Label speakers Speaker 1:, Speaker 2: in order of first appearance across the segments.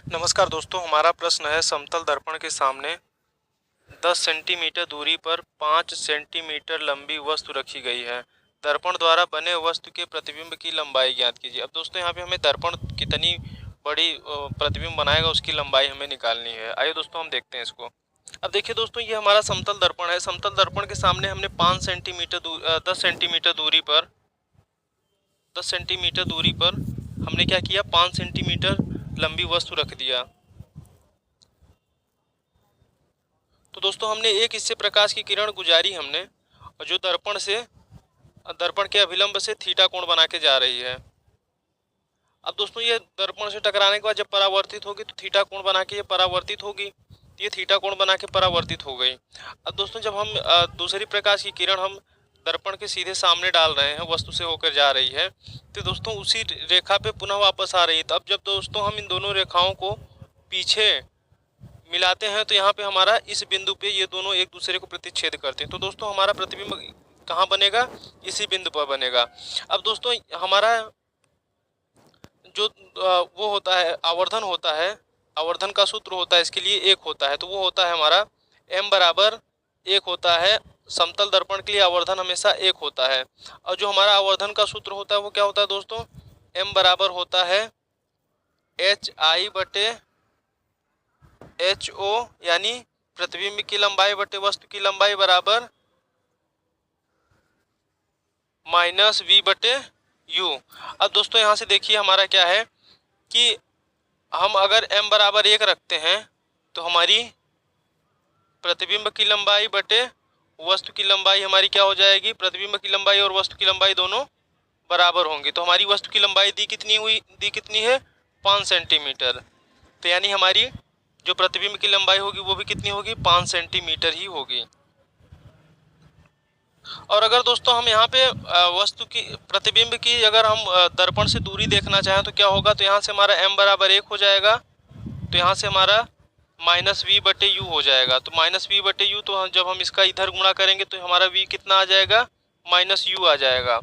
Speaker 1: नमस्कार दोस्तों, हमारा प्रश्न है समतल दर्पण के सामने 10 सेंटीमीटर दूरी पर 5 सेंटीमीटर लंबी वस्तु रखी गई है। दर्पण द्वारा बने वस्तु के प्रतिबिंब की लंबाई ज्ञात कीजिए। अब दोस्तों यहाँ पे हमें दर्पण कितनी बड़ी प्रतिबिंब बनाएगा उसकी लंबाई हमें निकालनी है। आइए दोस्तों हम देखते हैं इसको। अब देखिए दोस्तों, ये हमारा समतल दर्पण है। समतल दर्पण के सामने हमने 10 सेंटीमीटर दूरी पर हमने क्या किया, 5 सेंटीमीटर लंबी वस्तु रख दिया। तो दोस्तों हमने एक इससे प्रकाश की किरण गुजारी हमने, और जो दर्पण के अभिलंब से थीटा कोण बना के जा रही है। अब दोस्तों ये दर्पण से टकराने के बाद जब परावर्तित होगी तो थीटा कोण बना के ये परावर्तित होगी, ये थीटा कोण बना के परावर्तित हो गई। अब दोस्तों जब हम दूसरी प्रकाश की किरण हम दर्पण के सीधे सामने डाल रहे हैं, वस्तु से होकर जा रही है, तो दोस्तों उसी रेखा पे पुनः वापस आ रही है। तो अब जब दोस्तों हम इन दोनों रेखाओं को पीछे मिलाते हैं तो यहाँ पे हमारा इस बिंदु पे ये दोनों एक दूसरे को प्रतिच्छेद करते हैं। तो दोस्तों हमारा प्रतिबिंब कहाँ बनेगा, इसी बिंदु पर बनेगा। अब दोस्तों हमारा जो वो होता है आवर्धन होता है, आवर्धन का सूत्र होता है इसके लिए 1 होता है। तो वो होता है हमारा m बराबर 1 होता है। समतल दर्पण के लिए आवर्धन हमेशा 1 होता है। और जो हमारा आवर्धन का सूत्र होता है वो क्या होता है दोस्तों, m बराबर होता है HI बटे HO, यानी प्रतिबिंब की लंबाई बटे वस्तु की लंबाई बराबर -v बटे u। अब दोस्तों यहाँ से देखिए हमारा क्या है कि हम अगर m बराबर 1 रखते हैं तो हमारी प्रतिबिंब की लंबाई बटे वस्तु की लंबाई हमारी क्या हो जाएगी, प्रतिबिंब की लंबाई और वस्तु की लंबाई दोनों बराबर होंगी। तो हमारी वस्तु की लंबाई दी कितनी है, 5 सेंटीमीटर। तो यानी हमारी जो प्रतिबिंब की लंबाई होगी वो भी कितनी होगी, 5 सेंटीमीटर ही होगी। और अगर दोस्तों हम यहाँ पे वस्तु की प्रतिबिंब की अगर हम दर्पण से दूरी देखना चाहें तो क्या होगा, तो यहाँ से हमारा m बराबर 1 हो जाएगा, तो यहाँ से हमारा -v बटे u हो जाएगा। तो -v बटे u, तो जब हम इसका इधर गुणा करेंगे तो हमारा v कितना आ जाएगा, -u आ जाएगा।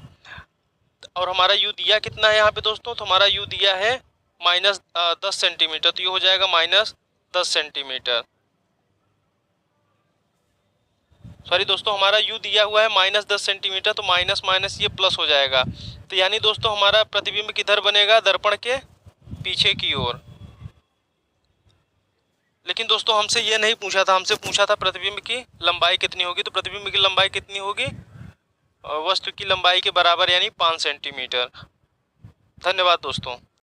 Speaker 1: और हमारा u दिया कितना है यहाँ पे दोस्तों, तो हमारा u दिया है -10 सेंटीमीटर, तो ये हो जाएगा -10 सेंटीमीटर। सॉरी दोस्तों, हमारा u दिया हुआ है -10 सेंटीमीटर, तो माइनस माइनस ये प्लस हो जाएगा। तो यानी दोस्तों हमारा प्रतिबिंब किधर बनेगा, दर्पण के पीछे की ओर। लेकिन दोस्तों हमसे ये नहीं पूछा था, हमसे पूछा था प्रतिबिंब की लंबाई कितनी होगी। तो प्रतिबिंब की लंबाई कितनी होगी, वस्तु की लंबाई के बराबर, यानी 5 सेंटीमीटर। धन्यवाद दोस्तों।